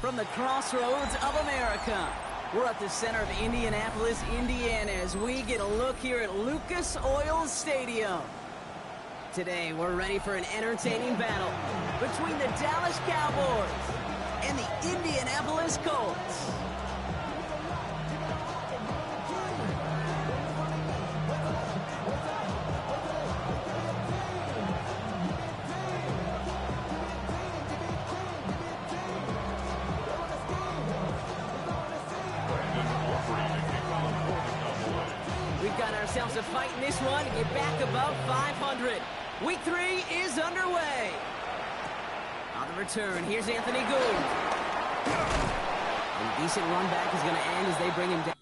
From the crossroads of America, we're at the center of Indianapolis, Indiana, as we get a look here at Lucas Oil Stadium. Today, we're ready for an entertaining battle between the Dallas Cowboys and the Indianapolis Colts. We've got ourselves a fight in this one to get back above 500. Week 3 is underway. On the return, here's Anthony Gould. A decent run back is going to end as they bring him down.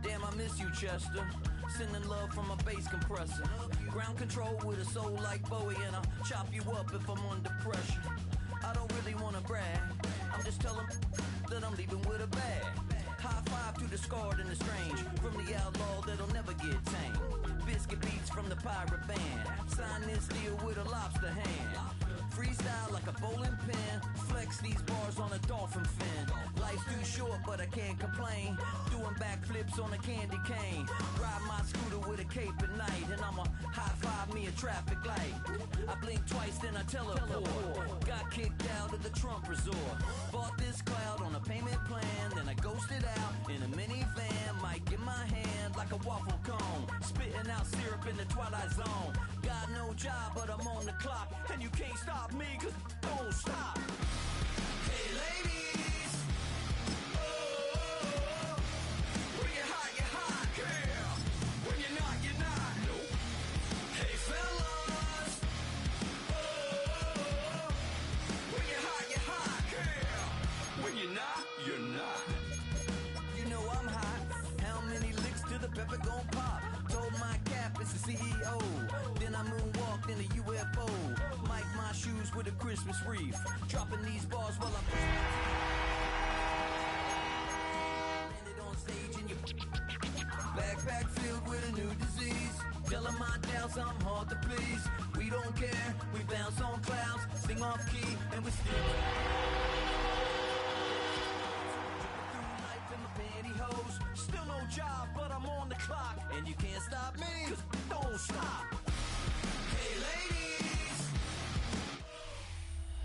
Damn, I miss you, Chester. Sending love from a bass compressor. Ground control with a soul like Bowie, and I'll chop you up if I'm under pressure. I don't really want to brag. I'm just telling that I'm leaving with a bag. High five to the scarred and the strange. From the outlaw that'll never get tamed. Biscuit beats from the pirate band. Sign this deal with a lobster hand. Freestyle like a bowling pin. Flex these bars on a dolphin fin. Life's too short, but I can't complain. Doing backflips on a candy cane. Ride my scooter with a cape at night. And I'ma high five me a traffic light. I blink twice, then I teleport. Got kicked out of the Trump resort. Bought this cloud on a payment plan. Then I ghosted out in a minivan. Might get my hand like a waffle cone. Spitting out syrup in the twilight zone. Got no job, but I'm on the clock. And you can't stop me, cause don't stop. Hey ladies, oh, when you're hot, girl. When you're not, nope. Hey fellas, oh, when you're hot, girl. When you're not. You know I'm hot. How many licks till the pepper gon' pop? Told my cap it's the CEO. Then I moonwalked in a UFO. Mic my shoes with a Christmas wreath. Dropping these bars while I'm landed on stage in your backpack filled with a new disease. Telling my doubts I'm hard to please. We don't care, we bounce on clouds, sing off key, and we still through life in my pantyhose. Still no job, but I'm on the clock, and you can't stop me, cause don't stop. Hey ladies.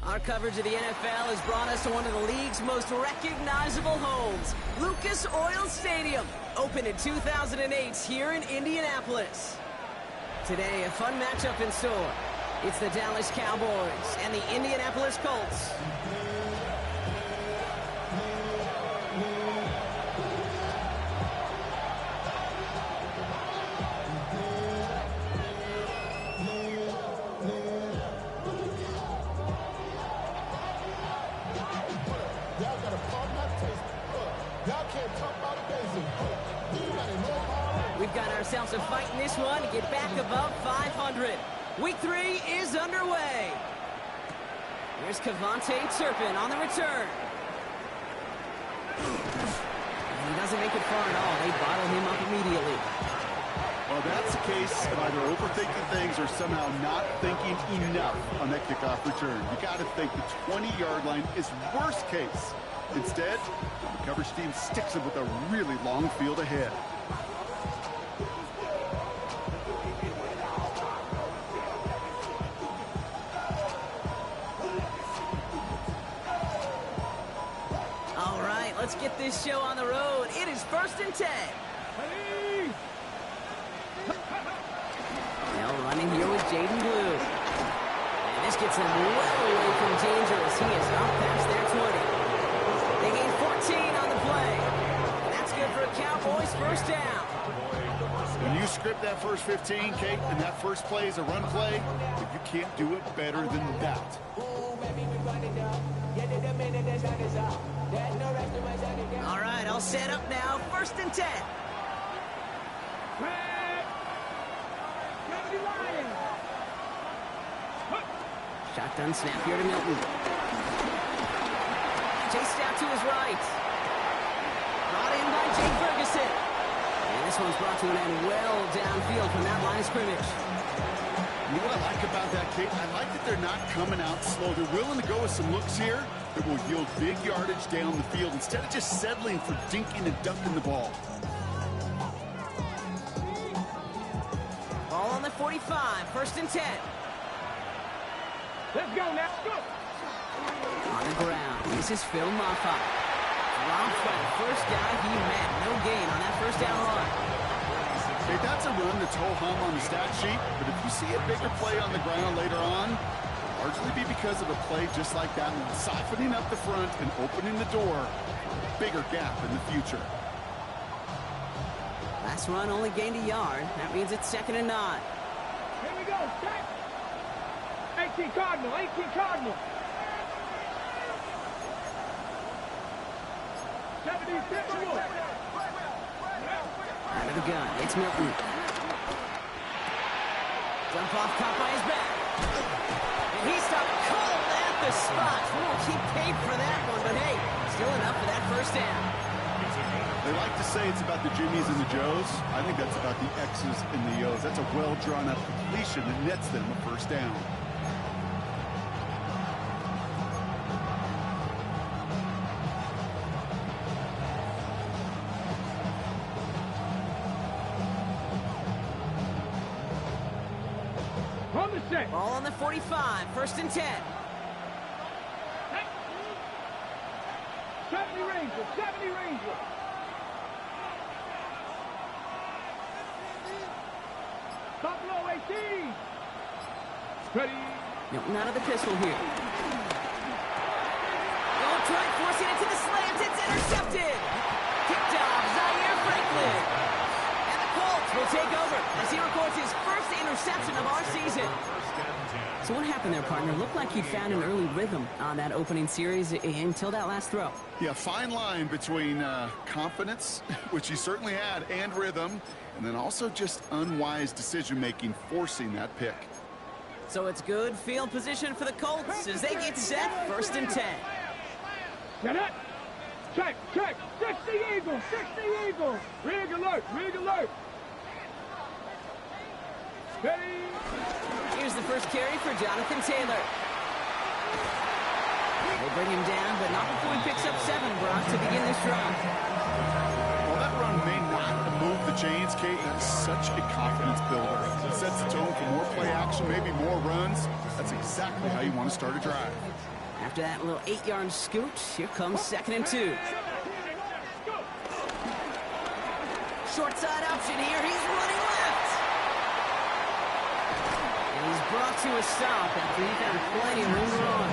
Our coverage of the NFL has brought us to one of the league's most recognizable homes, Lucas Oil Stadium, opened in 2008 here in Indianapolis. Today, a fun matchup in store. It's the Dallas Cowboys and the Indianapolis Colts. We've got ourselves a fight in this one to get back above 500. Week 3 is underway. Here's Cavante Turpin on the return. And he doesn't make it far at all. They bottle him up immediately. Well, that's the case of either overthinking things or somehow not thinking enough on that kickoff return. You got to think the 20-yard line is worst case. Instead, the coverage team sticks him with a really long field ahead. All right, let's get this show on the road. It is 1st and 10. Now running here with Jaden Blue. And this gets him well away from dangerous. He is up past their 20. They gain 14 on the play. That's good for a Cowboys first down. When you script that first 15, Kate, and that first play is a run play, you can't do it better than that. All right, I'll set up now. 1st and 10. Shotgun snap here to Milton. Chased out to his right. Brought in by Jake Ferguson. And this one's brought to an end well downfield from that line of scrimmage. You know what I like about that, Kate? I like that they're not coming out slow. They're willing to go with some looks here that will yield big yardage down the field instead of just settling for dinking and dunking the ball. Ball on the 45, 1st and 10. Let's go now. Go. On the ground, this is Phil Moffa. Dropped by the first guy he met. No gain on that first down run. Okay, that's a run that's ho-hum on the stat sheet, but if you see a bigger play on the ground later on, largely be because of a play just like that one, softening up the front and opening the door, bigger gap in the future. Last run only gained a yard. That means it's 2nd and 9. Here we go. Set. 18 Cardinal. 18 Cardinal. 70 Timberwolves. Out of the gun, it's Milton. Dump off, caught by his back. And he stopped cold at the spot. We won't keep paid for that one, but hey, still enough for that first down. They like to say it's about the Jimmies and the Joes. I think that's about the X's and the O's. That's a well-drawn-up completion that nets them a first down. On the set. Ball on the 45, 1st and 10. 70 Rangers. 70 Rangers. Buffalo 18. Ready. Milton out of the pistol here. Oh, try forcing it to the slant. It's intercepted. Kicked off Zaire Franklin. And the Colts will take over as he records his first interception of our season. So what happened there, partner? Looked like he found an early rhythm on that opening series until that last throw. Yeah, fine line between confidence, which he certainly had, and rhythm, and then also just unwise decision-making, forcing that pick. So it's good field position for the Colts as they get set, 1st and 10. Get it. Check. 60 Eagles. 60 Eagles. Rig alert. Rig alert. Ready. Here's the first carry for Jonathan Taylor. They bring him down, but not before he picks up 7, Brock, to begin this drive. Well, that run may not move the chains, Kate. That's such a confidence builder. It sets the tone for more play action, maybe more runs. That's exactly how you want to start a drive. After that little 8-yard scoot, here comes 2nd and 2. Short side option here. He's running left. And he's brought to a stop after he found plenty of room to run.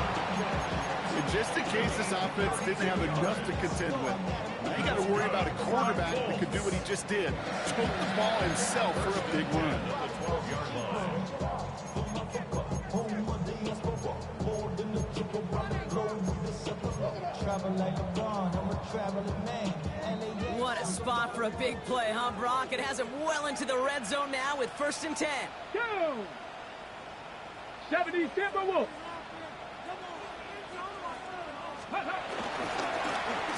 And just in case this offense didn't have enough to contend with, now you got to worry about a quarterback that could do what he just did. Took the ball himself for a big run. What a spot for a big play, huh, Brock? It has him well into the red zone now with 1st and 10. Go. 70 Timberwolves.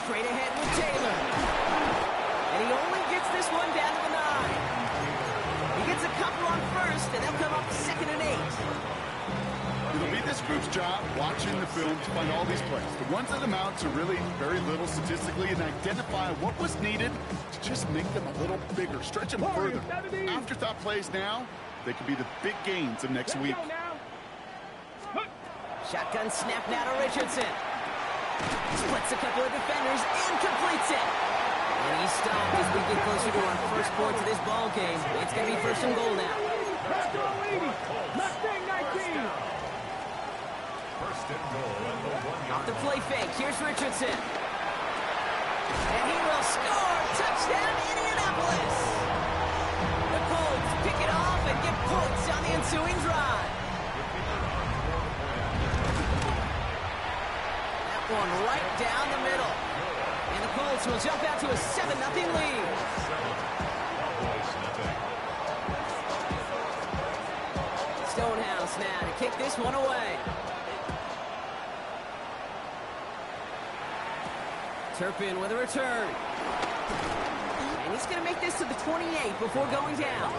Straight ahead with Taylor. And he only gets this one down to the 9. He gets a couple on 1st, and they'll come up 2nd and 8. It'll be this group's job watching the film to find all these plays. The ones that amount to really very little statistically and identify what was needed to just make them a little bigger, stretch them further. Afterthought plays now, they could be the big gains of next week. Shotgun snap now to Richardson. Splits a couple of defenders and completes it. And he's stopped as we get closer to our first point of this ball game. It's going to be 1st and goal now. Off the play fake, here's Richardson. And he will score! Touchdown, Indianapolis! The Colts pick it off and get points on the ensuing drive. That one right down the middle. And the Colts will jump out to a 7-0 lead. Stonehouse pass now to kick this one away. Turpin with a return. And he's going to make this to the 28 before going down.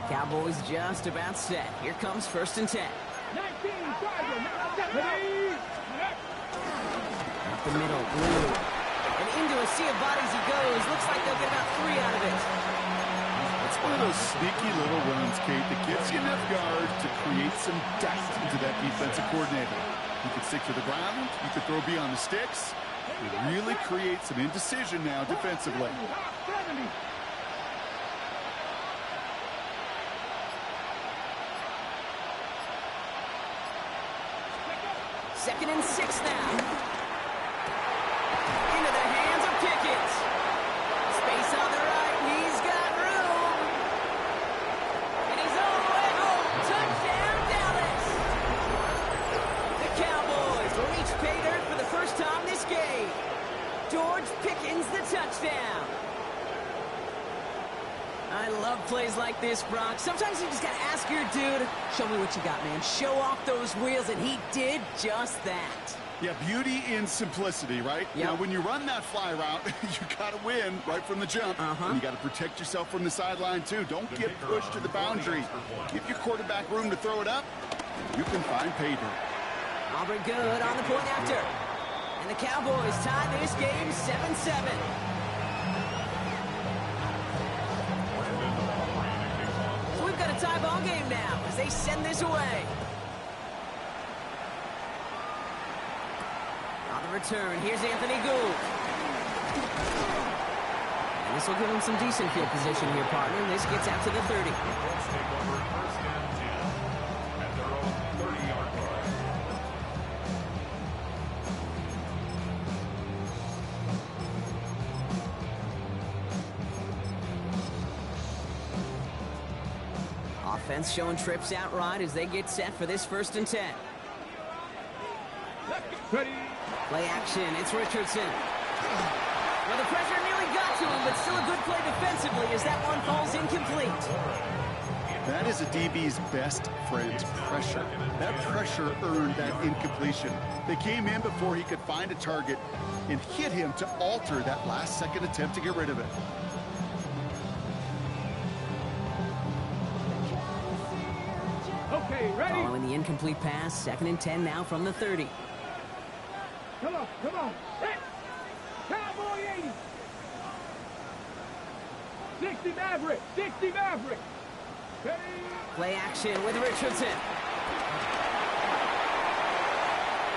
Cowboys just about set. Here comes 1st and 10. 19, Up the middle, blue. And into a sea of bodies he goes. Looks like they'll get about 3 out of it. It's one of those sneaky little runs, Kate, that gives you enough yards to create some depth into that defensive coordinator. You can stick to the ground. You can throw beyond the sticks. It really creates some indecision now defensively. 2nd and 6 now. Into the hands of Pickens. Space on the right. He's got room. And he's all the way home. Touchdown, Dallas. The Cowboys will reach pay dirt for the first time this game. George Pickens, the touchdown. I love plays like this, Brock. Sometimes you just got to ask your dude, show me what you got, man. Show off those wheels, and he did just that. Yeah, beauty in simplicity, right? Yep. Now, when you run that fly route, you got to win right from the jump. And you got to protect yourself from the sideline, too. Don't get pushed to the boundary. Give your quarterback room to throw it up. You can find pay dirt. Auburn good on the point after. And the Cowboys tie this game 7-7. Got a tie ball game now as they send this away. On the return, here's Anthony Gould. And this will give him some decent field position here, partner. And this gets out to the 30. Offense showing trips out right as they get set for this 1st and 10. Ready. Play action. It's Richardson. Well, the pressure nearly got to him, but still a good play defensively as that one falls incomplete. That is a DB's best friend, pressure. That pressure earned that incompletion. They came in before he could find a target and hit him to alter that last-second attempt to get rid of it. Okay, ready. Following the incomplete pass, 2nd and 10 now from the 30. Come on, come on. Hit. Cowboy 80. 60 Maverick, 60 Maverick. Ready. Play action with Richardson.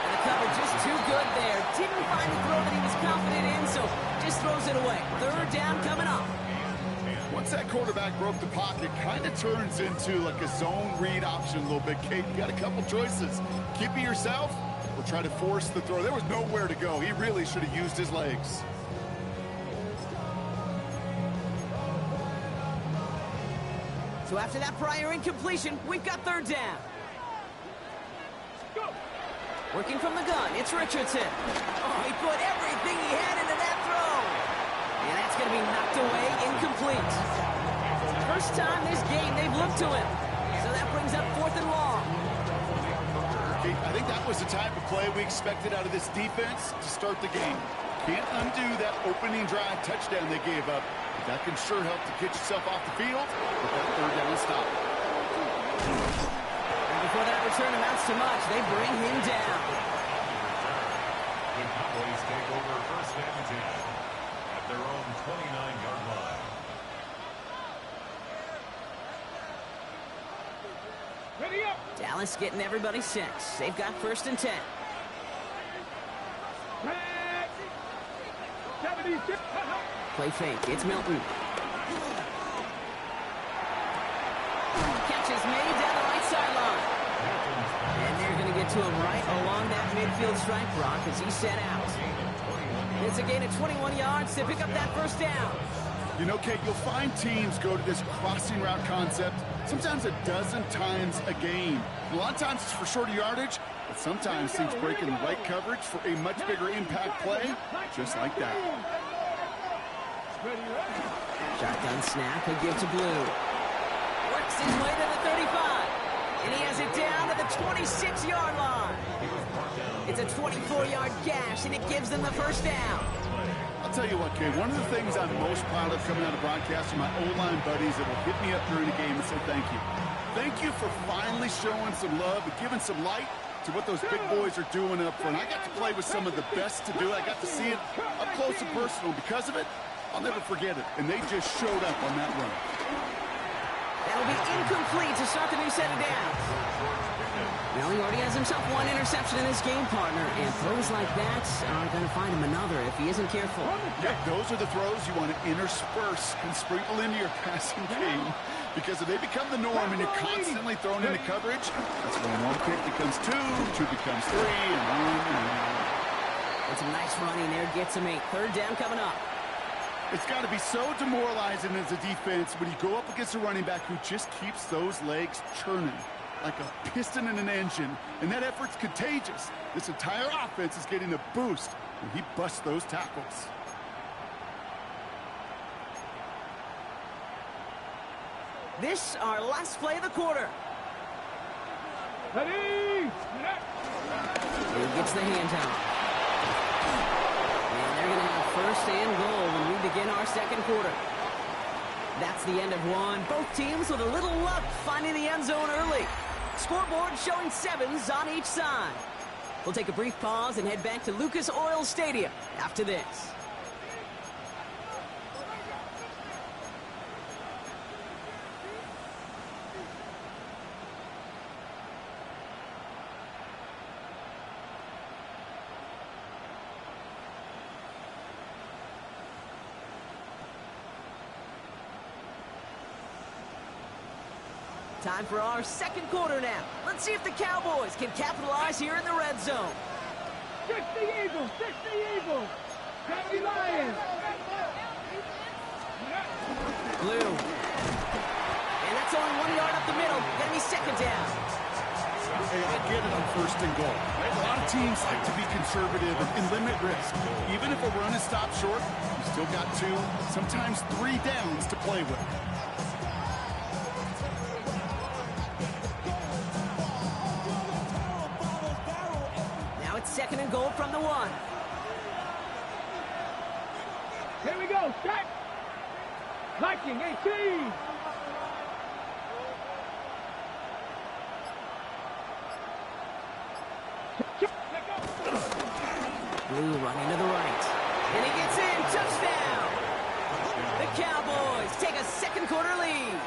And the cover just too good there. Didn't find the throw that he was confident in, so just throws it away. 3rd down coming up. Once that quarterback broke the pocket, kind of turns into like a zone read option a little bit, Kate. You got a couple choices. Keep it yourself or try to force the throw. There was nowhere to go. He really should have used his legs. So after that prior incompletion, we've got 3rd down. Go. Working from the gun, it's Richardson. Oh, he put everything he had into that throw. And that's going to be knocked away, incomplete. First time this game they've looked to him. So that brings up 4th and long. I think that was the type of play we expected out of this defense to start the game. Can't undo that opening drive touchdown they gave up. But that can sure help to get yourself off the field with that 3rd down stop. And before that return amounts to much, they bring him down. The Cowboys take over 1st and 10 at their own 29-yard line. Ready up. Dallas getting everybody set. They've got 1st and 10. 76. Play fake. It's Milton. Catch is made down the right sideline. And they're going to get to him right along that midfield stripe, Brock, as he set out. It's a gain of 21 yards to pick up that 1st down. You know, Kate, you'll find teams go to this crossing route concept sometimes a dozen times a game. A lot of times it's for shorter yardage, but sometimes teams break in the right coverage for a much bigger impact play, just like that. Shotgun snap, he'll give to Blue. Works his way to the 35. And he has it down to the 26-yard line. It's a 24-yard gash, and it gives them the first down. I'll tell you what, Kate, one of the things I'm most proud of coming out of broadcasting, my O-line buddies that will hit me up during the game and say thank you. Thank you for finally showing some love and giving some light to what those big boys are doing up front. I got to play with some of the best to do it. I got to see it up close and personal. Because of it, I'll never forget it. And they just showed up on that run. That'll be incomplete to start the new set of downs. Well, he already has himself one interception in his game, partner, and throws like that are going to find him another if he isn't careful. Yeah, those are the throws you want to intersperse and sprinkle into your passing game, because if they become the norm and you're constantly thrown into coverage, that's when one pick becomes two becomes three, and on and on. That's a nice running there, gets him 8. Third down coming up. It's got to be so demoralizing as a defense when you go up against a running back who just keeps those legs churning like a piston in an engine, and that effort's contagious. This entire offense is getting a boost when he busts those tackles. This our last play of the quarter. Ready? He gets the handout. And they're going to have first and goal when we begin our second quarter. That's the end of one. Both teams with a little luck finding the end zone early. Scoreboard showing 7s on each side. We'll take a brief pause and head back to Lucas Oil Stadium after this. Time for our second quarter now. Let's see if the Cowboys can capitalize here in the red zone. 60 Eagles, 60 Eagles. 70 Lions. Blue. And that's only 1 yard up the middle. Gonna be second down. Hey, I get it on first and goal. Right? A lot of teams like to be conservative and limit risk. Even if a run is stopped short, you still got 2, sometimes 3 downs to play with. Second and goal from the 1. Here we go, set. Viking 18. Blue running to the right. And he gets in. Touchdown. The Cowboys take a second quarter lead.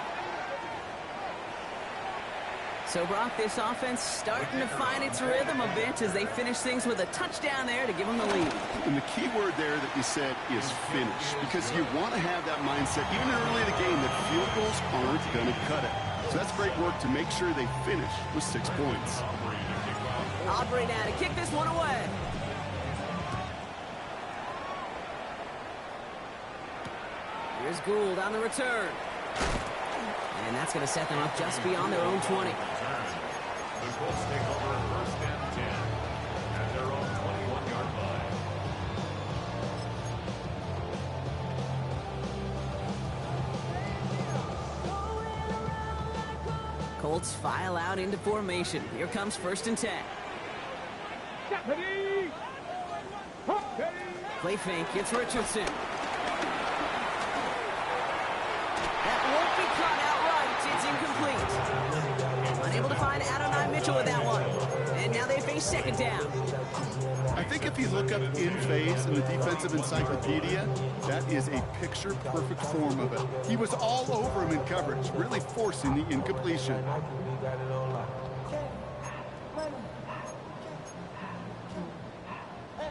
So, Brock, this offense starting to find its rhythm a bit as they finish things with a touchdown there to give them the lead. And the key word there that you said is finish, because you want to have that mindset, even early in the game, that field goals aren't going to cut it. So that's great work to make sure they finish with 6 points. Aubrey now to kick this one away. Here's Gould on the return. And that's going to set them up just beyond their own 20. The Colts take over first and 10 at their own 21-yard line. Colts file out into formation. Here comes first and 10. Ready? Play fake. It's Richardson. That won't be caught outright. It's incomplete. Unable to find Adonai Mitchell with that one. And now they face second down. I think if you look up in phase in the defensive encyclopedia, that is a picture-perfect form of it. He was all over him in coverage, really forcing the incompletion.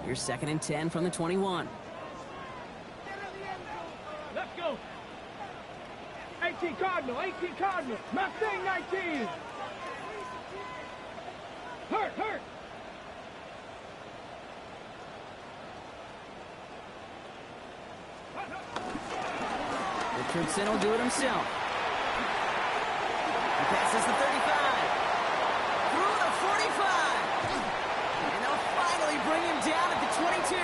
Here's second and 10 from the 21. Let's go. 18 Cardinal, 18 Cardinal. Mustang 19. Hurt. Richardson will do it himself. He passes the 35. Through the 45. And they'll finally bring him down at the 22.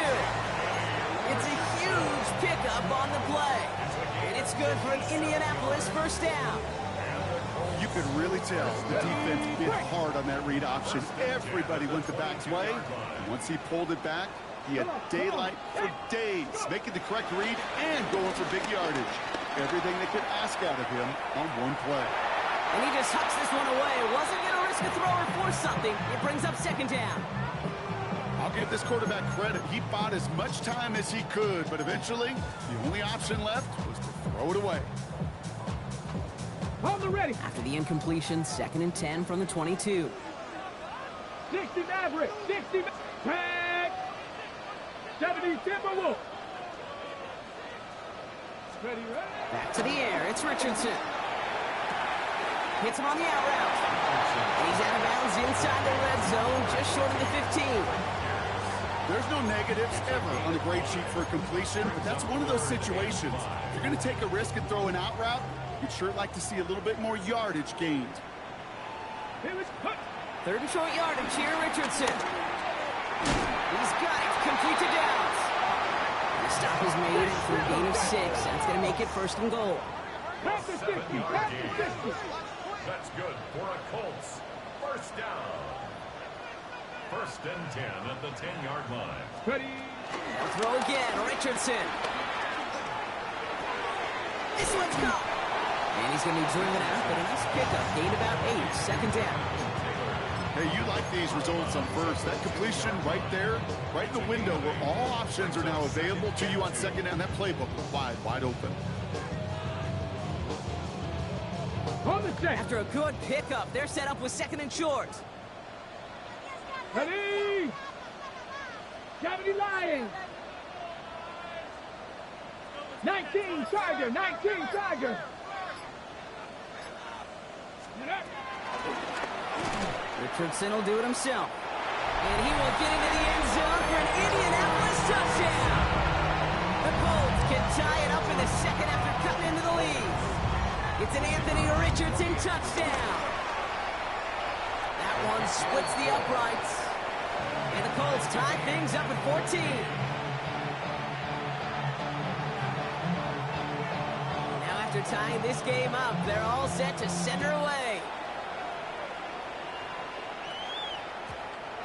It's a huge pickup on the play. And it's good for an Indianapolis first down. You could really tell the defense bit hard on that read option. Everybody went the back's way. And once he pulled it back, he had daylight for days, making the correct read and going for big yardage. Everything they could ask out of him on one play. And he just hucks this one away. Wasn't going to risk a throw or force something. It brings up second down. I'll give this quarterback credit. He bought as much time as he could, but eventually, the only option left was to throw it away. Hold the ready. After the incompletion, 2nd and 10 from the 22. 60 Maverick. 60 tag. 70 Timberwolf. Ready, ready. Back to the air. It's Richardson. Hits him on the out route. And he's out of bounds inside the red zone, just short of the 15. There's no negatives ever on a grade sheet for a completion, but that's one of those situations. If you're going to take a risk and throw an out route, you'd sure like to see a little bit more yardage gained. Here is cut. 3rd and short yardage here, Richardson. He's got it, complete to Downs. The stop is made for a gain of 6. That's going to make it 1st and goal. Pass the 60. Pass the 60. That's good for a Colts. First down. 1st and 10 at the 10-yard line. Ready. They'll throw again, Richardson. This one's caught. And he's going to be driven out, but a nice pickup. Gained about 8, 2nd down. Hey, you like these results on first. That completion right there, right in the window where all options are now available to you on 2nd down. That playbook was wide open. Hold the set. After a good pickup, they're set up with 2nd and short. Ready. 70 Lions. 19 Tiger. 19 Tiger. Richardson will do it himself. And he will get into the end zone for an Indianapolis touchdown. The Colts can tie it up in the 2nd after cutting into the lead. It's an Anthony Richardson touchdown. That one splits the uprights. And the Colts tie things up at 14. Now after tying this game up, they're all set to center away.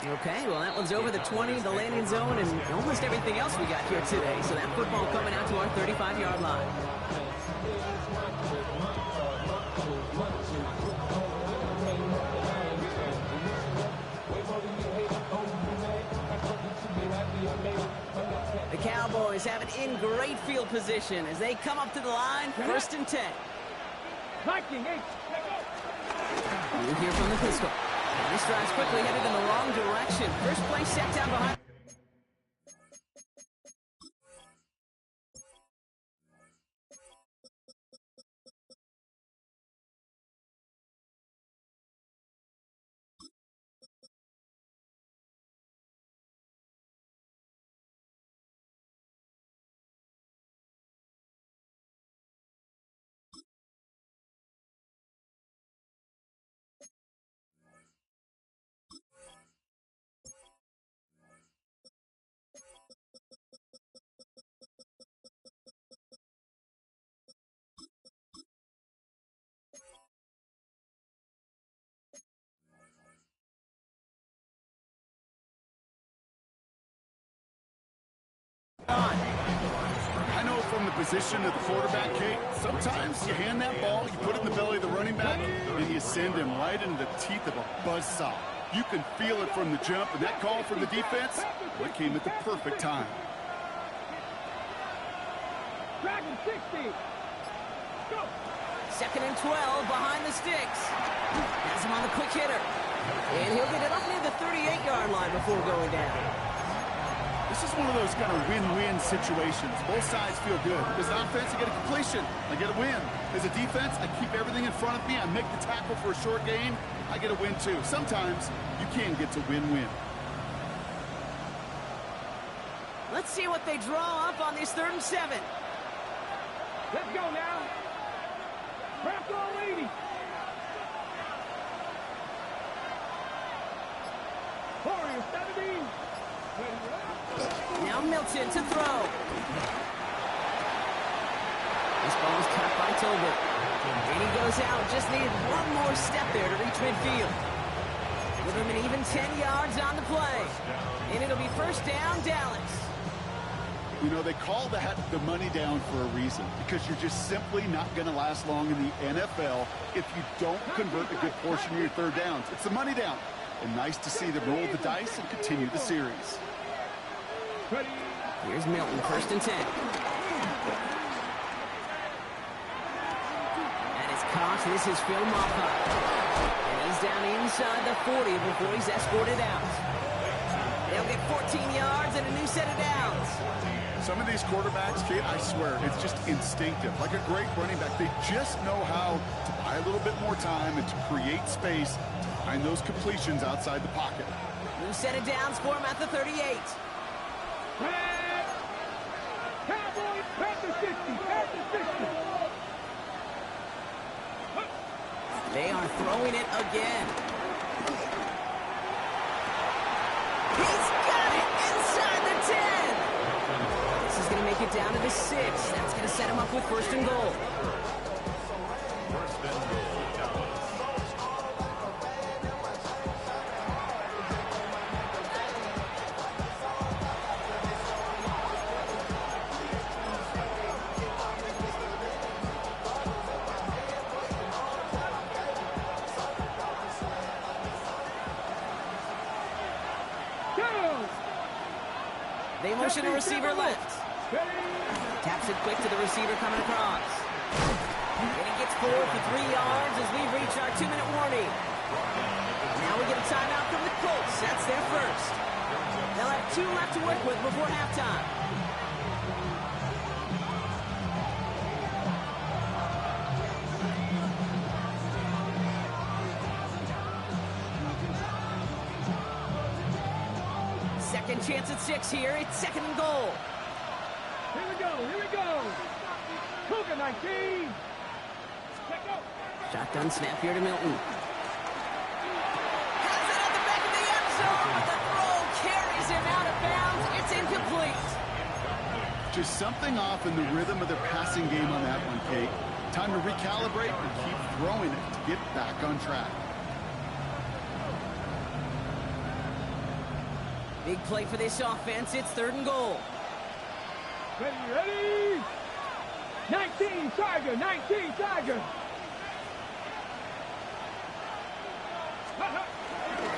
Okay, well, that one's over the 20, the landing zone, and almost everything else we got here today. So that football coming out to our 35-yard line. The Cowboys have it in great field position as they come up to the line, 1st and 10. Viking 8. We'll hear from the pistol. This drive's quickly headed in the wrong direction. First play set down behind. I know from the position of the quarterback, Kate, sometimes you hand that ball, you put it in the belly of the running back, and you send him right into the teeth of a buzzsaw. You can feel it from the jump, and that call from the defense, it came at the perfect time. Dragon 60. Go. 2nd and 12 behind the sticks. Has him on the quick hitter. And he'll get it up near the 38-yard line before going down. This is one of those kind of win-win situations. Both sides feel good. As an offense, I get a completion. I get a win. As a defense, I keep everything in front of me. I make the tackle for a short gain. I get a win, too. Sometimes you can get to win-win. Let's see what they draw up on this 3rd and 7. Let's go now. Craft all 80. Warrior 70. Now Milton to throw. This ball is caught by Tolbert. And he goes out. Just needed one more step there to reach midfield. With him an even 10 yards on the play. And it'll be first down, Dallas. You know, they call that the money down for a reason, because you're just simply not going to last long in the NFL if you don't convert a good portion of your third downs. It's the money down. And nice to see them roll the dice and continue the series. Here's Milton, first and 10. And it's caught. This is Phil Moffa. And he's down inside the 40 before he's escorted out. They'll get 14 yards and a new set of downs. Some of these quarterbacks, Kate, I swear, it's just instinctive. Like a great running back, they just know how to buy a little bit more time and to create space to find those completions outside the pocket. New set of downs for him at the 38. Cowboys, at the 60, at the 60. They are throwing it again. He's got it inside the 10. This is going to make it down to the 6. That's going to set him up with first and goal. First and goal, Dallas. They motion a receiver left. Taps it quick to the receiver coming across. And he gets forward for 3 yards as we reach our 2-minute warning. Now we get a timeout from the Colts. That's their first. They'll have 2 left to work with before halftime. Second chance at 6 here. It's second and goal. Here we go, here we go. Cougar 19. Shotgun snap here to Milton. Has it at the back of the end zone, but the throw carries him out of bounds. It's incomplete. Just something off in the rhythm of their passing game on that one, Kate. Time to recalibrate and keep throwing it to get back on track. Big play for this offense. It's third and goal. Ready, ready. 19, Tiger, 19, Tiger.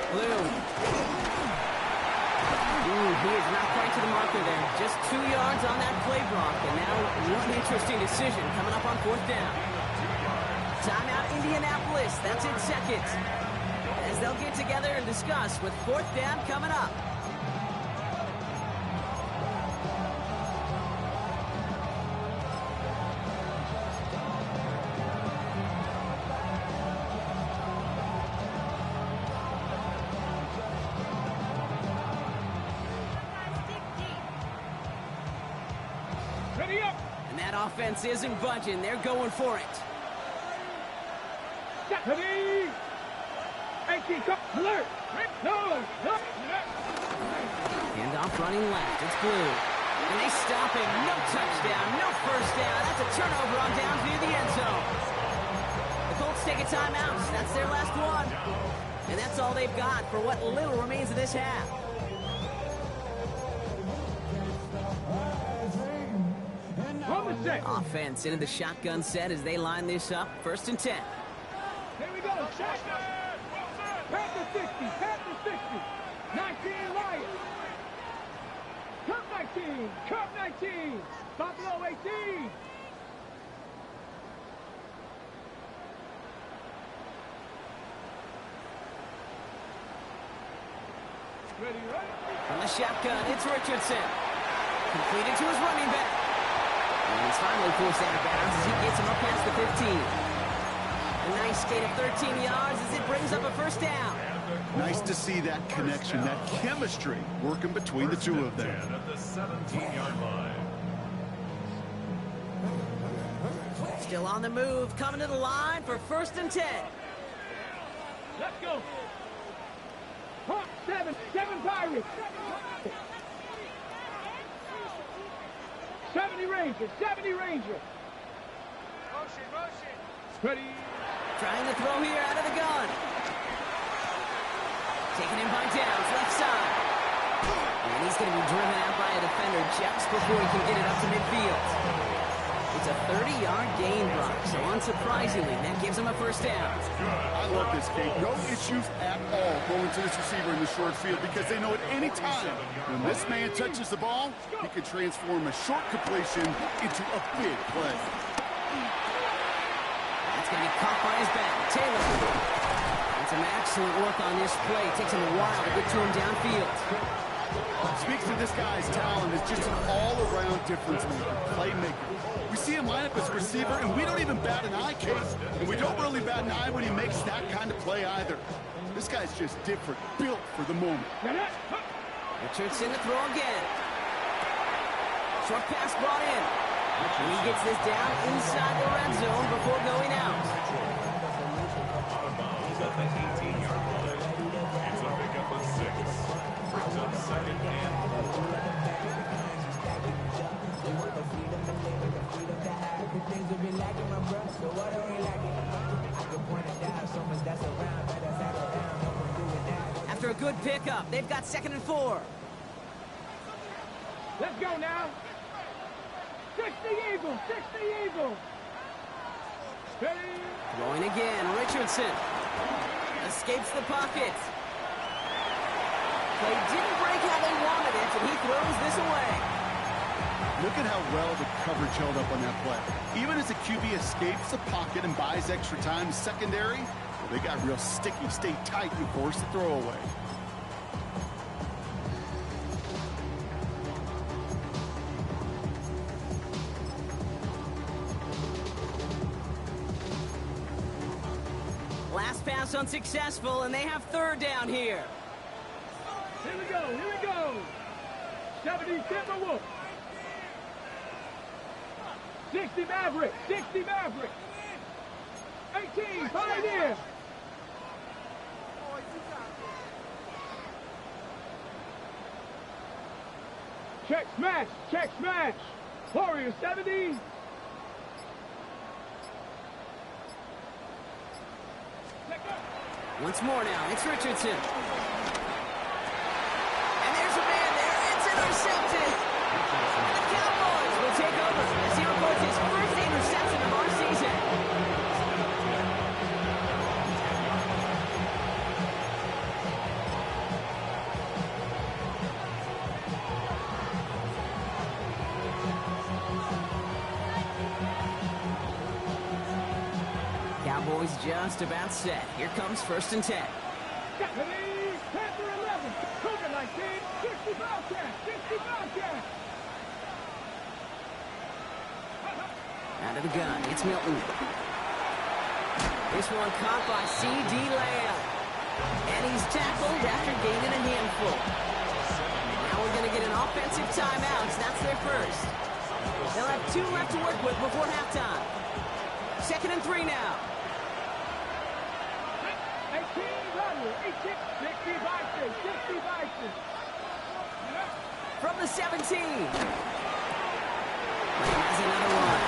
Blue. Ooh, he is not quite to the marker there. Just 2 yards on that play block. And now one interesting decision coming up on fourth down. Timeout Indianapolis. That's in second. As they'll get together and discuss with fourth down coming up. Ready up. And that offense isn't budging. They're going for it. Ready. 18, come, alert. No. Handoff running left. It's Blue. And they stop him. No touchdown. No first down. That's a turnover on downs near the end zone. The Colts take a timeout. That's their last one. And that's all they've got for what little remains of this half. Offense into the shotgun set as they line this up. First and 10. Here we go. Shotgun. Panther 60. Panther 60. 19 Lions. Cup 19. Cup 19. Buffalo 18. Ready, ready. From the shotgun, it's Richardson. Completed to his running back. And he's finally forced out of bounds as he gets him up past the 15. A nice gain of 13 yards as it brings up a first down. Nice to see that connection, that chemistry working between the two of them. At the 17-yard line. Still on the move, coming to the line for 1st and 10. Let's go. Hawk, 7 Pirates. 70 Rangers. Motion. Ready. Trying to throw here out of the gun. Taken in by Downs, left side. And he's going to be driven out by a defender just before he can get it up to midfield. It's a 30-yard gain block, so unsurprisingly, that gives him a 1st down. I love this, Kate. No issues at all going to this receiver in the short field because they know at any time when this man touches the ball, he can transform a short completion into a big play. That's going to be caught by his back. Taylor. And some excellent work on this play. Takes him a while to get to him downfield. Speaks to this guy's talent as just an all-around difference maker, playmaker. We see him line up as a receiver, and we don't even bat an eye, Case. And we don't really bat an eye when he makes that kind of play either. This guy's just different, built for the moment. Richardson to throw again. Short pass brought in. And he gets this down inside the red zone before going out. Out of bounds at the 18-yard line. It's a pickup of 6. Brings up 2nd and 4. After a good pickup, they've got 2nd and 4. Let's go now. 60 Eagles. Ready. Throwing again, Richardson. Escapes the pocket. Play didn't break how they wanted it, and he throws this away. Look at how well the coverage held up on that play. Even as the QB escapes the pocket and buys extra time, secondary, well, they got real sticky, stay tight, and force the throw away. Last pass unsuccessful, and they have 3rd down here. Here we go. 70 Timberwolves. 60 Mavericks. 18 Pioneers. Check smash. Warriors 70. Once more now, it's Richardson. And there's a man there. It's intercepted. And the Cowboys will take over as he records his 1st interception of our season. Cowboys just about set. Here comes 1st and 10. Panther 11. Cougar 19. 60 Bobcat. Out of the gun, it's Milton. This one caught by C.D. Lamb. And he's tackled after gaining a handful. Now we're going to get an offensive timeout. That's their 1st. They'll have 2 left to work with before halftime. 2nd and 3 now. 60 Bison. From the 17. Has another one.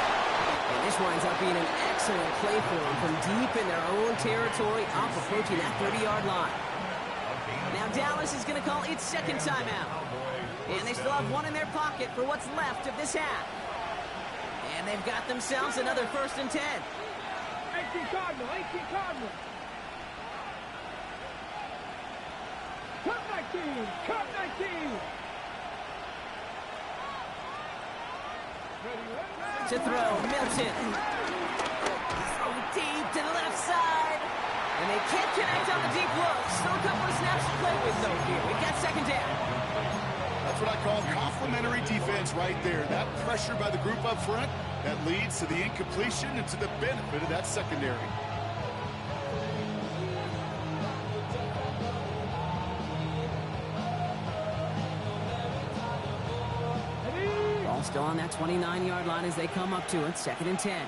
And this winds up being an excellent play for them from deep in their own territory, up approaching that 30-yard line. Now Dallas is going to call its 2nd timeout. And they still have 1 in their pocket for what's left of this half. And they've got themselves another 1st and 10. 18 Cardinal. Cup 19. To throw, Milton. So deep to the left side. And they can't connect on the deep look. Still a couple of snaps to play with, though, here. We've got 2nd down. That's what I call complementary defense right there. That pressure by the group up front, that leads to the incompletion and to the benefit of that secondary. Ball still on that 29-yard line as they come up to it. 2nd and 10.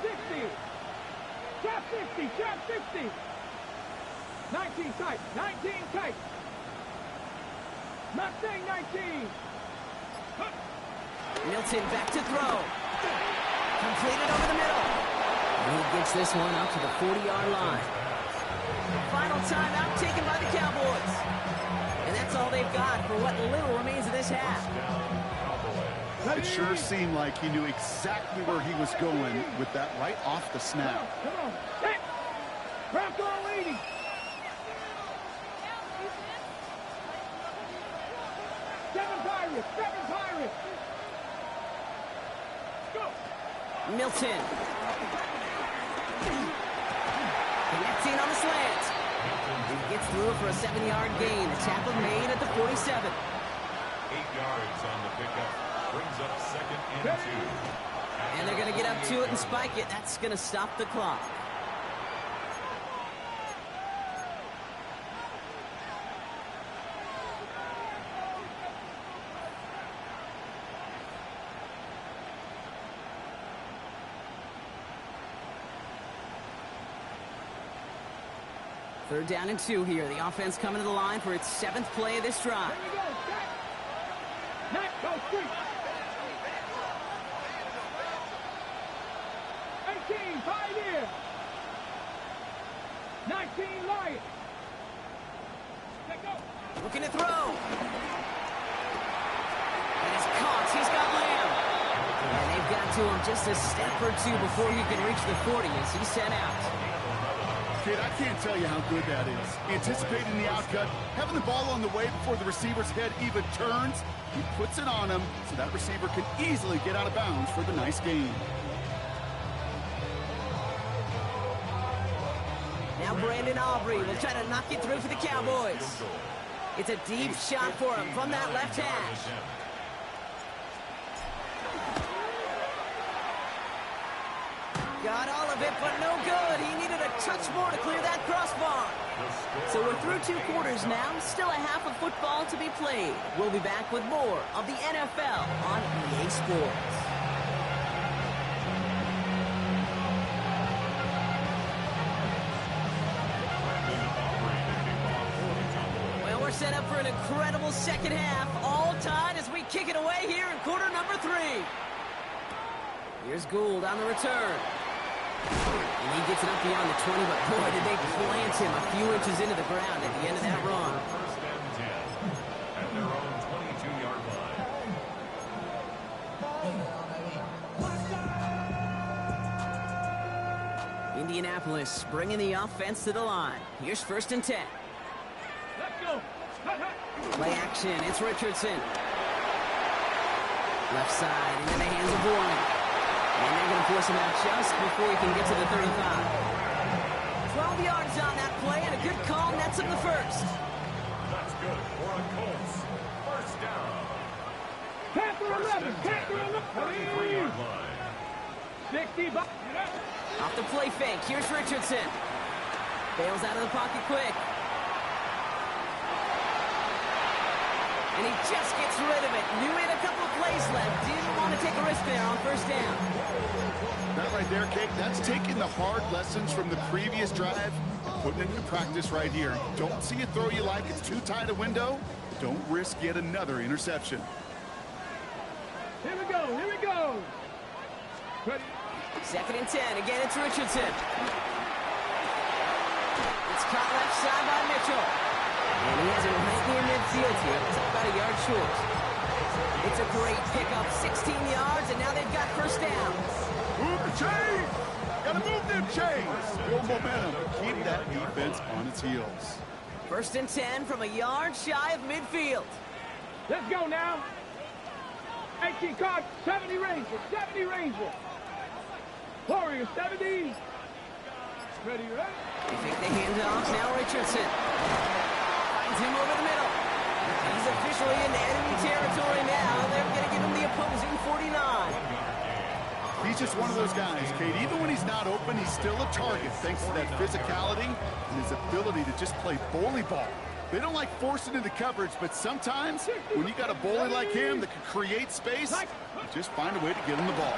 60. Trap 60, trap 60. 19 tight, 19 tight. Mustang 19. Milton back to throw. Completed over the middle. And he gets this one up to the 40-yard line. Final timeout taken by the Cowboys. And that's all they've got for what little remains of this half. It sure seemed like he knew exactly where he was going with that right off the snap. Come on. Set. Craft on leading. Seven Pirates. Go. Milton. Connecting on the slant. He gets through for a 7-yard gain. The tackle made at the 47. 8 yards on the pickup. Brings up 2nd and 2. And they're going to get up to it and spike it. That's going to stop the clock. Third down and 2 here. The offense coming to the line for its 7th play of this drive. There we go. Set. Net. Go street. 18. Pioneer. 19. Lion. Let go. Looking to throw. And it's caught. He's got Lamb. And they've got to him just a step or two before he can reach the 40 as he's sent out. Kid, I can't tell you how good that is. Anticipating the outcut, having the ball on the way before the receiver's head even turns. He puts it on him so that receiver can easily get out of bounds for the nice gain. Now Brandon Aubrey will try to knock it through for the Cowboys. It's a deep shot for him from that left hash. Got all of it, but no good. He needed a touch more to clear that crossbar. So we're through 2 quarters now. Still a half of football to be played. We'll be back with more of the NFL on EA Sports. Well, we're set up for an incredible second half. All tied as we kick it away here in quarter number 3. Here's Gould on the return. And he gets it up beyond the 20, but boy, did they plant him a few inches into the ground at the end of that run. First and 10 at their own 22-yard line. Indianapolis bringing the offense to the line. Here's 1st and 10. Let's go. Play action. It's Richardson. Left side into the hands of Warren. And they're going to force him out just before he can get to the 35. 12 yards on that play, and a good call nets him the first. That's good for a Colts. First down. Panther 11. Panther 11. 33-yard line. 60. Off the play fake. Here's Richardson. Bails out of the pocket quick. And he just gets rid of it. Knew he had a couple of plays left. Didn't want to take a risk there on 1st down. That right there, Kate, that's taking the hard lessons from the previous drive and putting it into practice right here. Don't see a throw you like it's too tight a window. Don't risk yet another interception. Here we go. Here we go. Ready. 2nd and 10. Again, it's Richardson. It's caught left side by Mitchell. And he has it right near midfield here. It's about a yard short. It's a great pickup. 16 yards, and now they've got 1st down. Move the chains! Gotta move them chains! Build momentum. Keep that defense on its heels. 1st and 10 from a yard shy of midfield. Let's go now. 18 card, 70 Ranger, 70 Ranger. Warrior, 70. Ready, ready? They take the handoff. Now Richardson. Finds him over the middle. He's officially in enemy territory now. They're going to give him the opposing 49. He's just one of those guys, Kate. Even when he's not open, he's still a target thanks to that physicality and his ability to just play bully ball. They don't like forcing into coverage, but sometimes when you got a bully like him that can create space, you just find a way to get him the ball.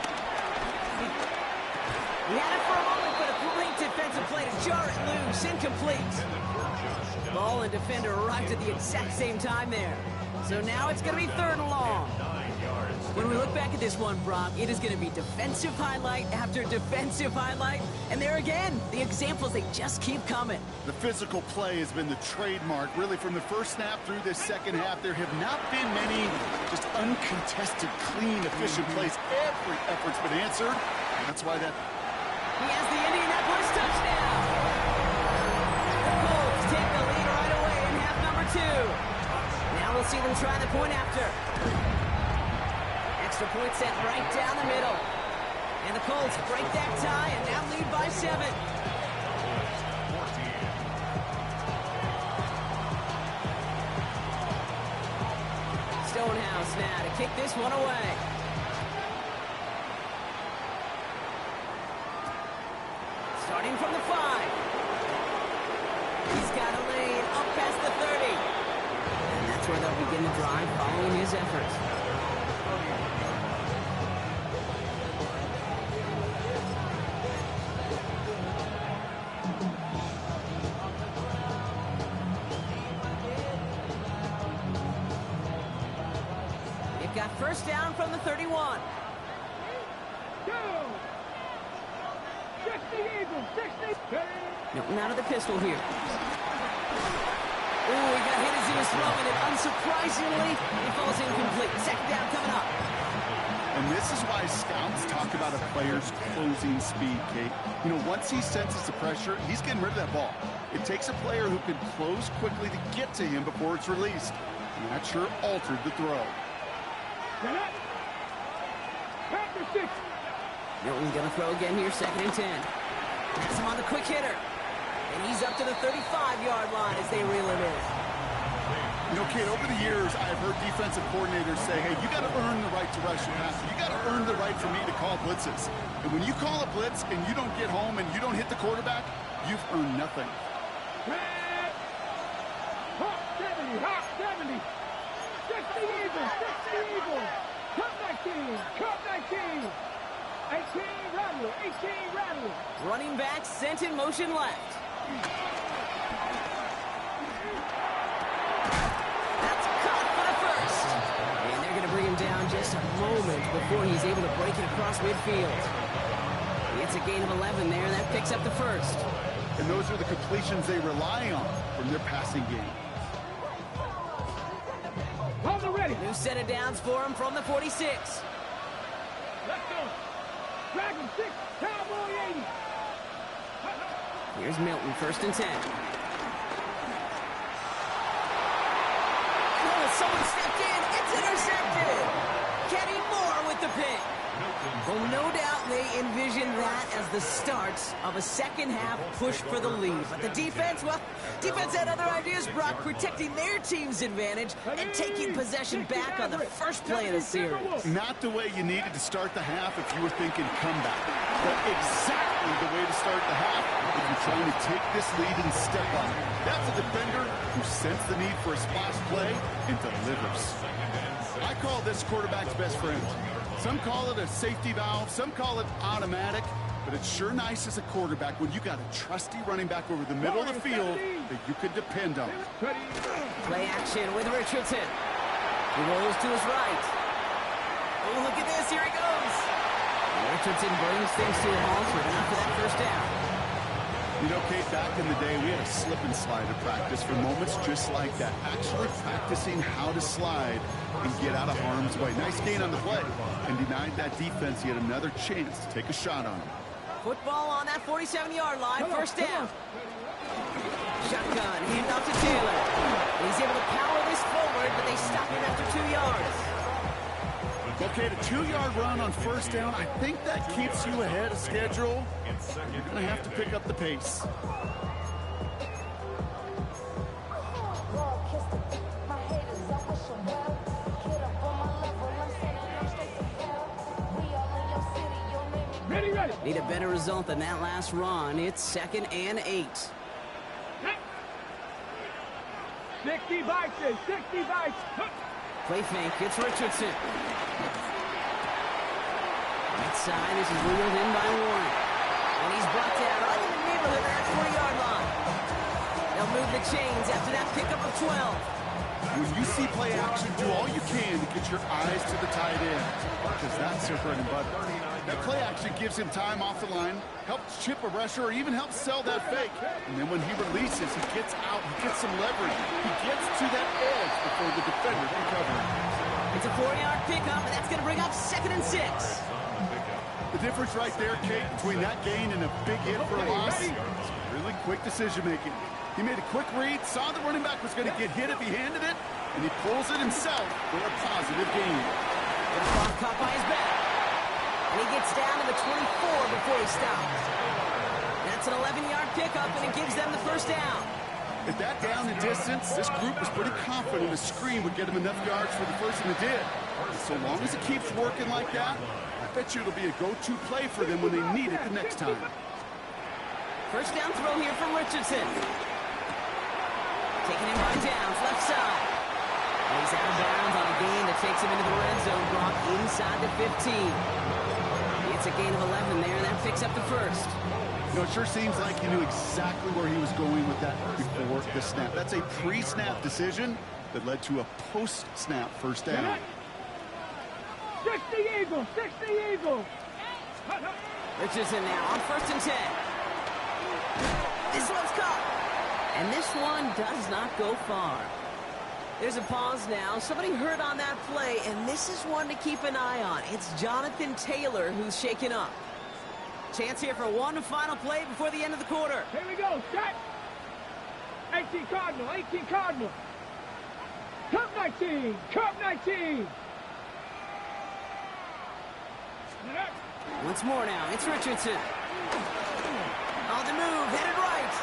He had it for a moment, but a great defensive play to jar it loose. Incomplete. Ball and defender arrived at the exact same time there. So now it's going to be 3rd and long. When we look back at this one, Brock, it is going to be defensive highlight after defensive highlight. And there again, the examples, they just keep coming. The physical play has been the trademark. Really, from the first snap through this second half, there have not been many just uncontested, clean, efficient plays. Every effort's been answered. And that's why that... He has the Indianapolis touchdown. The Colts take the lead right away in half number 2. Now we'll see them try the point after. Extra point set right down the middle. And the Colts break that tie and now lead by 7. Stonehouse now to kick this one away. Starting from the 5. He's got a lane up past the 30. And that's where they'll begin the drive following his efforts. They've got first down from the 31. Milton out of the pistol here. Ooh, he got hit as he was throwing it. Unsurprisingly, he falls incomplete. 2nd down coming up. And this is why scouts talk about a player's closing speed, Kate. You know, once he senses the pressure, he's getting rid of that ball. It takes a player who can close quickly to get to him before it's released. And that sure altered the throw. Milton's going to throw again here, 2nd and 10. That's him on the quick hitter. And he's up to the 35-yard line as they reel it in. You know, Kate, over the years, I've heard defensive coordinators say, hey, you got to earn the right to rush your passer. You got to earn the right for me to call blitzes. And when you call a blitz and you don't get home and you don't hit the quarterback, you've earned nothing. Hawk 70, Hawk 70. 60 Eagles, 60 Eagles. Cut 19, cut 19. 18 Rattler, 18 Rattler. Running back sent in motion left. That's caught for the first. And they're going to bring him down just a moment before he's able to break it across midfield. It's a gain of 11 there. That picks up the first. And those are the completions they rely on from their passing game. Hold it ready. New set of downs for him from the 46. Let's go. Dragon 6, Cowboy 80. Here's Milton, 1st and 10. Oh, someone stepped in. It's intercepted. Kenny Moore with the pick. Well, no doubt they envisioned that as the start of a second half push for the lead. But the defense, well, defense had other ideas, Brock, protecting their team's advantage and taking possession back on the first play of the series. Not the way you needed to start the half if you were thinking comeback, but exactly the way to start the half if you're trying to take this lead and step on it. That's a defender who sensed the need for a splash play and delivers. I call this quarterback's best friend. Some call it a safety valve, some call it automatic, but it's sure nice as a quarterback when you got a trusty running back over the middle of the field that you can depend on. Play action with Richardson. He rolls to his right. Oh, look at this. Here he goes. Richardson brings things to a halt with enough for that first down. You know, Kate, back in the day, we had a slip and slide at practice for moments just like that. Actually practicing how to slide and get out of harm's way. Nice gain on the play. And denied that defense yet another chance to take a shot on him. Football on that 47-yard line. First down. Shotgun. Hand off to Taylor. He's able to power this forward, but they stop him after 2 yards. Okay, the 2-yard run on first down, I think that keeps you ahead of schedule. You're going to have to pick up the pace. Ready, ready. Need a better result than that last run. It's 2nd and 8. 60 Vikings, 60 Vikings. Play fake. It's Richardson. Right side. This is wheeled in by Warren. 12. When you see play action, do all you can to get your eyes to the tight end, because that's their bread and butter. That play action gives him time off the line, helps chip a rusher, or even helps sell that fake. And then when he releases, he gets out, he gets some leverage. He gets to that edge before the defender can cover him. It's a 4-yard pickup, and that's going to bring up 2nd and 6. The difference right there, Kate, between that gain and a big hit for a loss is really quick decision-making. He made a quick read, saw the running back was going to get hit if he handed it, and he pulls it himself for a positive gain. The ball caught by his back. And he gets down to the 24 before he stops. That's an 11-yard pickup, and it gives them the first down. At that down and distance, this group was pretty confident a screen would get him enough yards for the first, and it did. And so long as it keeps working like that, I bet you it'll be a go-to play for them when they need it the next time. First down throw here from Richardson. Taking him by downs, left side. He's out of bounds on a gain that takes him into the red zone, brought inside the 15. It's a gain of 11 there, and that picks up the first. You know, it sure seems like he knew exactly where he was going with that before the snap. That's a pre-snap decision that led to a post-snap first down. 60 Eagles, 60 Eagles. Richardson now on 1st and 10. This one's caught. And this one does not go far. There's a pause now. Somebody hurt on that play, and this is one to keep an eye on. It's Jonathan Taylor who's shaken up. Chance here for one final play before the end of the quarter. Here we go, set. 18 Cardinal, 18 Cardinal. Cup 19, Cup 19. Once more now, it's Richardson. On the move, headed right.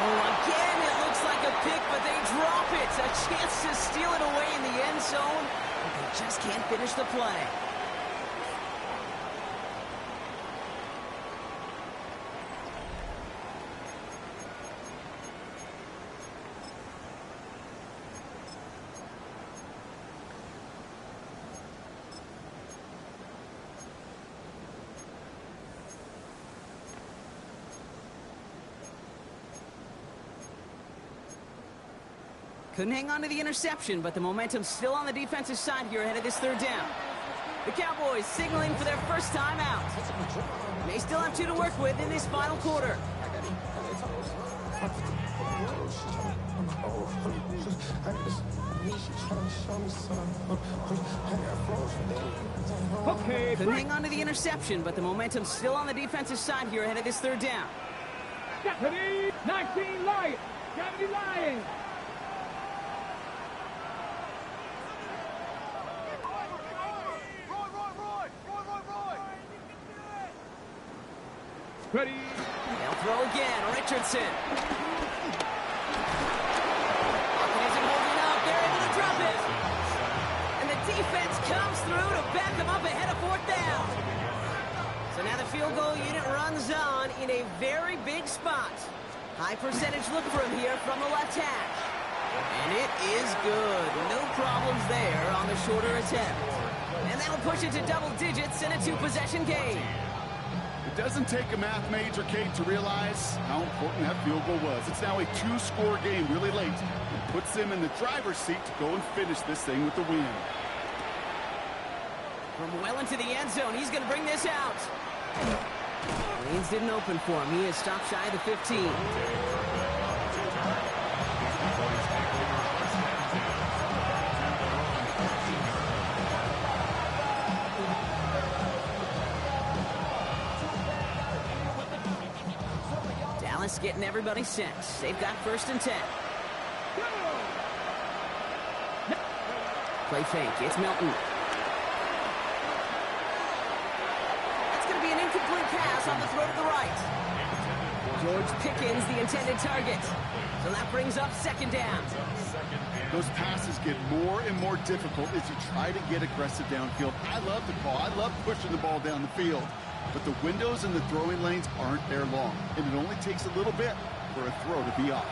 Oh, again, it looks like a pick, but they drop it. A chance to steal it away in the end zone, but they just can't finish the play. Couldn't hang on to the interception, but the momentum's still on the defensive side here ahead of this third down. The Cowboys signaling for their first time out. They still have 2 to work with in this final quarter. Okay, Couldn't hang on to the interception, but the momentum's still on the defensive side here ahead of this third down. Deputy 19 Lions, Deputy Lions. Ready. They'll throw again. Richardson. Isn't holding up. They're able to drop it. And the defense comes through to back them up ahead of 4th down. So now the field goal unit runs on in a very big spot. High percentage look for him here from the left hash. And it is good. No problems there on the shorter attempt. And that'll push it to double digits in a 2-possession game. It doesn't take a math major, Kate, to realize how important that field goal was. It's now a 2-score game really late. It puts them in the driver's seat to go and finish this thing with the win. From well into the end zone, he's going to bring this out. Lanes didn't open for him. He is stopped shy of the 15. Dallas getting everybody set. They've got 1st and 10. Play fake. It's Milton. That's going to be an incomplete pass on the throw to the right. George Pickens, the intended target. So that brings up 2nd down. Those passes get more and more difficult as you try to get aggressive downfield. I love the call. I love pushing the ball down the field. But the windows in the throwing lanes aren't there long. And it only takes a little bit for a throw to be off.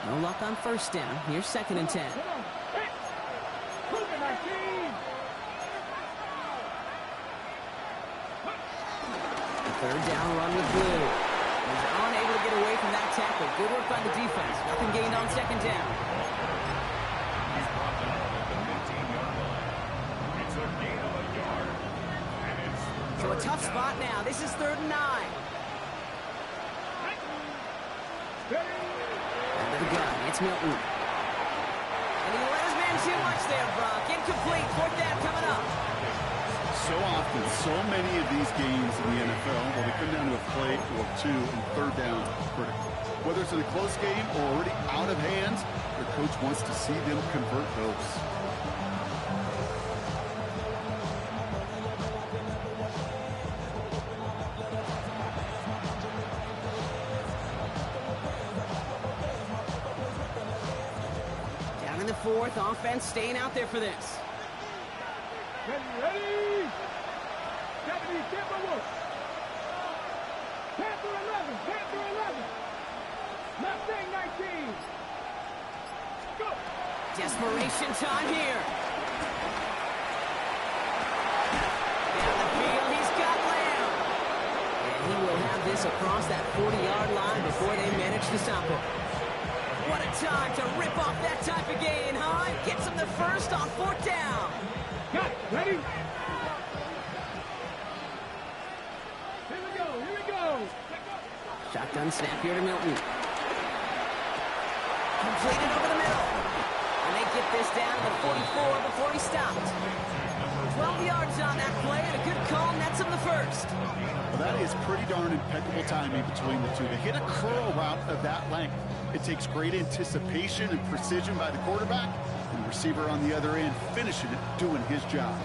No luck on 1st down. Here's 2nd and 10. A 3rd down run with Blue. He's unable to get away from that tackle. Good work by the defense. Nothing gained on second down. He's brought down at the 15-yard line. It's a gain of a yard. And it's So a tough spot now. This is 3rd and 9. Under the gun, it's Milton. And he let his man too much there, Brock. Incomplete. 4th down coming up. So often, so many of these games in the NFL, well, they come down to a play or two, and 3rd downs are critical. Whether it's in a close game or already out of hand, their coach wants to see them convert those. Down in the 4th, offense staying out there for this. Ready? Deputy, Tampa Wolf. Panther 11, Panther 11. Mustang 19. Go. Desperation time here. Down the field, he's got Lamb. And he will have this across that 40-yard line before they manage to stop him. What a time to rip off that type of gain, huh? Gets him the first on 4th down. Got it. Ready? Here we go. Here we go. Shotgun snap here to Milton. Completed over the middle. And they get this down to the 44 before he stopped. 12 yards on that play, and a good call nets him the first. Well, that is pretty darn impeccable timing between the two. To hit a curl route of that length, it takes great anticipation and precision by the quarterback, and the receiver on the other end finishing it, doing his job.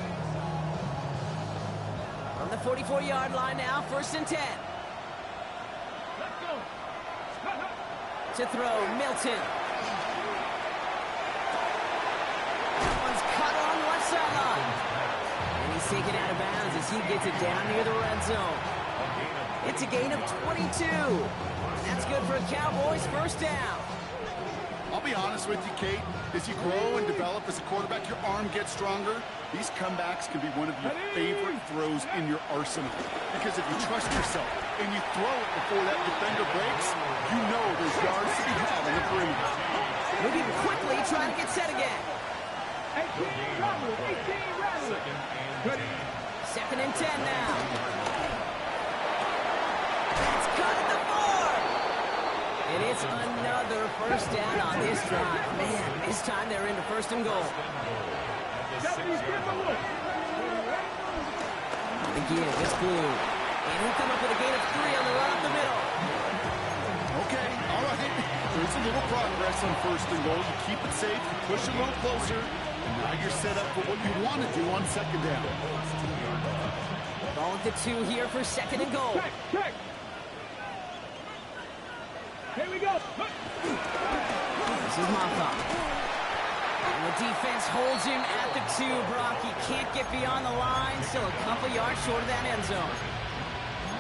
On the 44-yard line now, 1st and 10. Let's go. To throw, Milton. That one's cut on left sideline. And he's taken out of bounds as he gets it down near the red zone. It's a gain of 22. That's good for a Cowboys 1st down. I'll be honest with you, Kate. As you grow and develop as a quarterback, your arm gets stronger. These comebacks can be one of your favorite throws in your arsenal. Because if you trust yourself and you throw it before that defender breaks, you know there's yards to be had on the perimeter. Moving quickly, trying to get set again. 18 Rattler. 18 Rattler. 2nd and 10 now. It's cut at the 4. And it's another 1st down on this drive. Man, this time they're into 1st and goal. Deputy, Tampa Wolf. Again, it's Blue. And he'll come up with a gain of 3 on the run up the middle. Okay, all right. There's a little progress on 1st and goal. You keep it safe, you push a little closer, and now you're set up for what you want to do on 2nd down. Ball at the 2 here for 2nd and goal. Check. Here we go. This is Maka. And the defense holds him at the 2, Brock. He can't get beyond the line. Still a couple yards short of that end zone.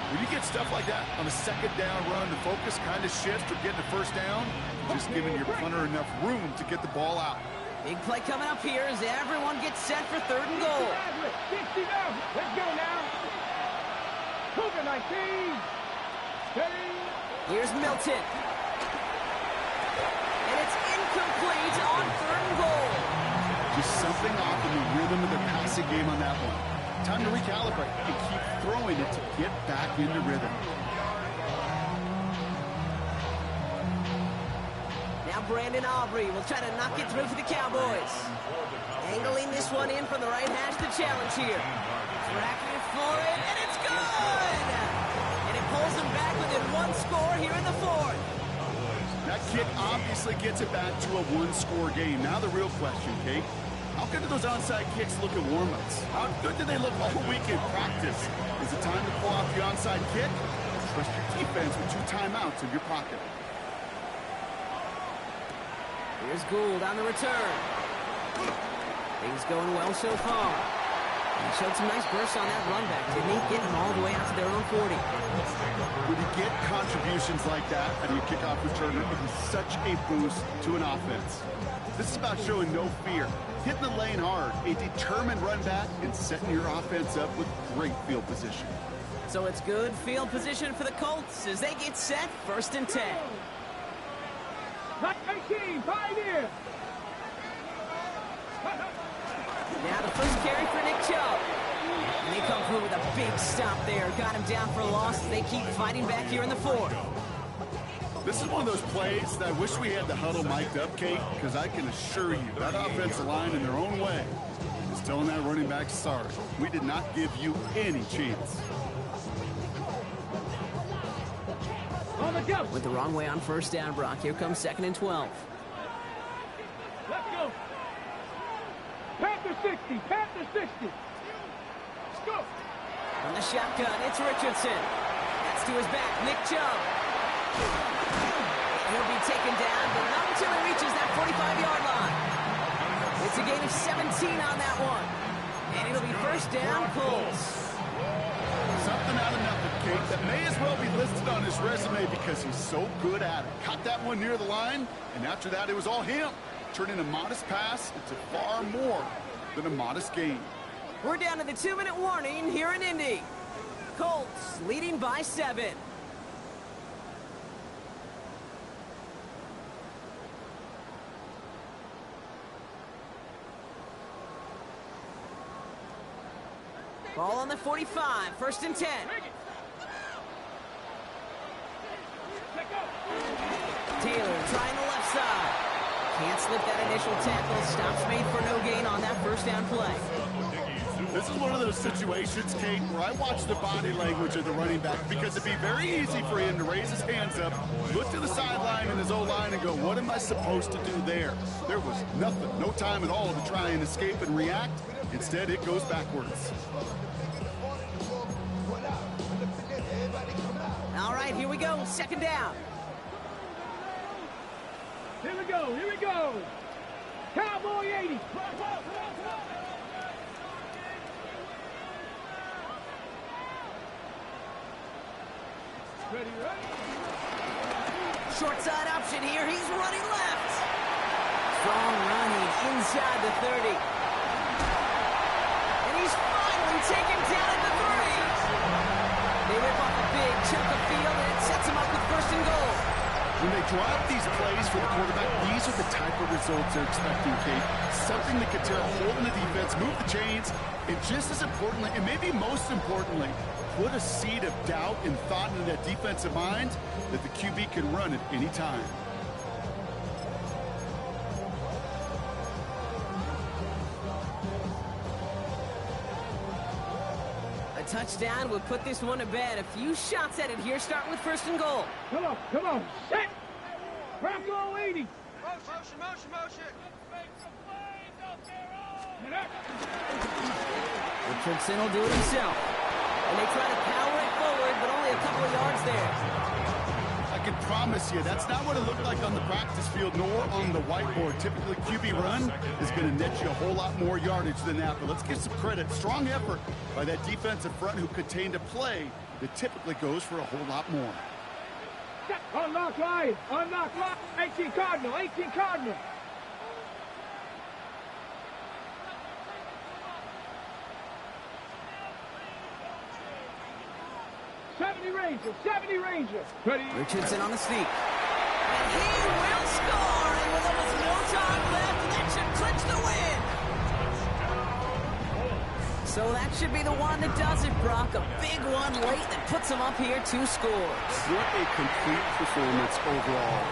When you get stuff like that on a 2nd down run, the focus kind of shifts from getting a 1st down, just giving your punter enough room to get the ball out. Big play coming up here as everyone gets set for 3rd and goal. 60 down. Let's go now. Cougar 19. Steady. Here's Milton. And it's incomplete on 3rd and goal. Just something off in the rhythm of their passing game on that one. Time to recalibrate and keep throwing it to get back into rhythm. Now Brandon Aubrey will try to knock it through for the Cowboys. Angling this one in from the right hash to challenge here. Tracking it for it, and it's good! And it pulls them back within 1 score here in the 4th. That kick obviously gets it back to a 1-score game. Now the real question, Kate, how good do those onside kicks look at warm-ups? How good do they look all week in practice? Is it time to pull out the onside kick? Trust your defense with 2 timeouts in your pocket. Here's Gould on the return. Things going well so far. He showed some nice bursts on that run back, didn't he? Getting them all the way out to their own 40. When you get contributions like that out of your kickoff returner, it is such a boost to an offense. This is about showing no fear, hitting the lane hard, a determined run back, and setting your offense up with great field position. So it's good field position for the Colts as they get set, 1st and 10. 19, Pioneer. Now the first carry for Nick Chubb. And they come through with a big stop there. Got him down for a loss as they keep fighting back here in the 4th. This is one of those plays that I wish we had the huddle mic'd up, Kate, because I can assure you that offensive line in their own way is telling that running back, sorry, we did not give you any chance. On the go. Went the wrong way on 1st down, Brock. Here comes 2nd and 12. Let's go. Panther 60. Panther 60. Let's go. From the shotgun, it's Richardson. That's to his back, Nick Chubb. He'll be taken down, but not until he reaches that 45-yard line. It's a gain of 17 on that one. And it'll be 1st down, Colts. Something out of nothing, Kate, that may as well be listed on his resume because he's so good at it. Caught that one near the line, and after that, it was all him. Turning a modest pass into far more than a modest gain. We're down to the 2-minute warning here in Indy. Colts leading by 7. Ball on the 45, 1st and 10. Taylor trying the left side. Can't slip that initial tackle. Stops made for no gain on that 1st down play. This is one of those situations, Kate, where I watch the body language of the running back because it'd be very easy for him to raise his hands up, look to the sideline in his O-line and go, what am I supposed to do there? There was nothing, no time at all to try and escape and react. Instead, it goes backwards. All right, here we go. 2nd down. Here we go. Here we go. Cowboy 80. Ready, ready. Short side option here. He's running left. Strong running inside the 30. And he's finally taken down at the 3. They rip off a big chunk of field, and it sets him up with 1st and goal. When they draw up these plays for the quarterback, these are the type of results they're expecting, Kate. Something that could tear a hole in the defense, move the chains, and just as importantly, and maybe most importantly, put a seed of doubt and thought into that defensive mind that the QB can run at any time. A touchdown would put this one to bed. A few shots at it here, starting with 1st and goal. Come on, come on. Set. Bronco 80. Motion, motion, motion. Richardson will do it himself. And they try to power it forward, but only a couple of yards there. I can promise you that's not what it looked like on the practice field nor on the whiteboard. Typically, QB run is going to net you a whole lot more yardage than that. But let's give some credit. Strong effort by that defensive front who contained a play that typically goes for a whole lot more. Unlock line. Unlock line. 18 Cardinal. 18 Cardinal. Ranger, 70 Ranger. Ready? Richardson on the sneak. And he will score! And with almost no time left, that should clinch the win! So that should be the one that does it, Brock. A big one late that puts him up here 2 scores. What a complete performance overall.